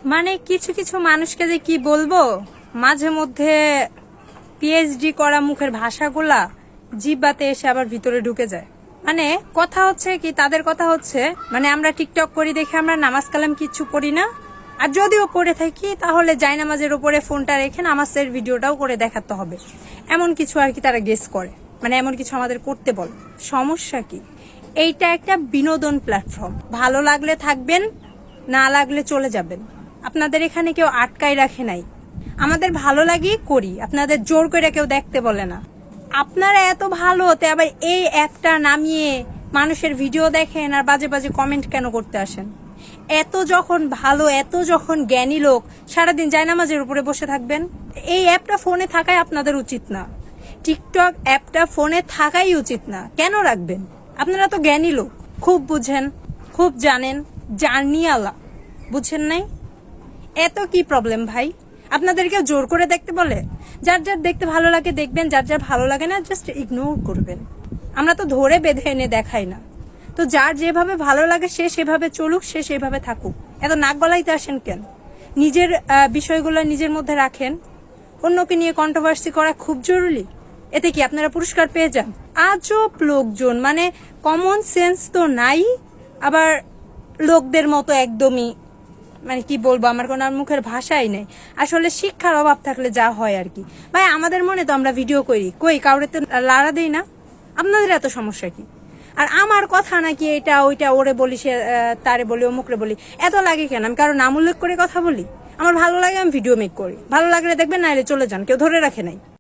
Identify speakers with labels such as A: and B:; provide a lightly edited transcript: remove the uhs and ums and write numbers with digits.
A: মানে কিছু কিছু মানুষকে যে কি বলবো, মাঝে মধ্যে পিএইচডি করা মুখের ভাষাগুলা জিহ্বাতে এসে আবার ভিতরে ঢুকে যায়। মানে কথা হচ্ছে কি, তাদের কথা হচ্ছে মানে আমরা টিকটক করি দেখে আমরা নামাজ কালাম কিচ্ছু পড়ি না, আর যদিও পড়ে থাকি তাহলে জায়নামাজের উপরে ফোনটা রেখে নামাজের ভিডিওটাও করে দেখাতে হবে, এমন কিছু আর কি তারা গেস করে। মানে এমন কিছু আমাদের করতে বলে। সমস্যা কি, এইটা একটা বিনোদন প্ল্যাটফর্ম। ভালো লাগলে থাকবেন, না লাগলে চলে যাবেন। আপনাদের এখানে কেউ আটকাই রাখে নাই। আমাদের ভালো লাগি করি, আপনাদের জোর করে কেউ দেখতে বলে না। আপনারা এত ভালো হতে আবার এই অ্যাপটা নামিয়ে মানুষের ভিডিও দেখেন আর বাজে বাজে কমেন্ট কেন করতে আসেন? এত যখন ভালো, এত যখন জ্ঞানী লোক, সারাদিন জায়নামাজের উপরে বসে থাকবেন? এই অ্যাপটা ফোনে থাকাই আপনাদের উচিত না। টিকটক অ্যাপটা ফোনে থাকাই উচিত না। কেন রাখবেন? আপনারা তো জ্ঞানী লোক, খুব বুঝেন, খুব জানেন, জানিয়ালা। বুঝছেন নাই? এত কি প্রবলেম ভাই? আপনাদেরকে জোর করে দেখতে বলে? যার যার দেখতে ভালো লাগে দেখবেন, যার যার ভালো লাগে না জাস্ট ইগনোর করবেন। আমরা তো ধরে বেঁধে এনে দেখাই না। তো যার যেভাবে ভালো লাগে সে সেভাবে চলুক, সে সেভাবে থাকুক। এত নাক গলাইতে আসেন কেন? নিজের বিষয়গুলো নিজের মধ্যে রাখেন। অন্যকে নিয়ে কন্ট্রোভার্সি করা খুব জরুরি? এতে কি আপনারা পুরস্কার পেয়ে যান? আজব লোকজন, মানে কমন সেন্স তো নাই, আবার লোকদের মতো একদমই, মানে কি বলবো, আমার কোনো আর মুখের ভাষাই নেই। আসলে শিক্ষার অভাব থাকলে যা হয় আর কি। ভাই আমাদের মনে তো আমরা ভিডিও করি, কই কাউরে তো লাড়া দেই না। আপনাদের এত সমস্যা কি? আর আমার কথা নাকি এটা ওইটা, ওরে বলি সে তারে বলি, অমুকরে বলি, এত লাগে কেন? আমি কারো নাম উল্লেখ করে কথা বলি? আমার ভালো লাগে, আমি ভিডিও মেক করি। ভালো লাগলে দেখবেন, নাইলে চলে যান, কেউ ধরে রাখে নাই।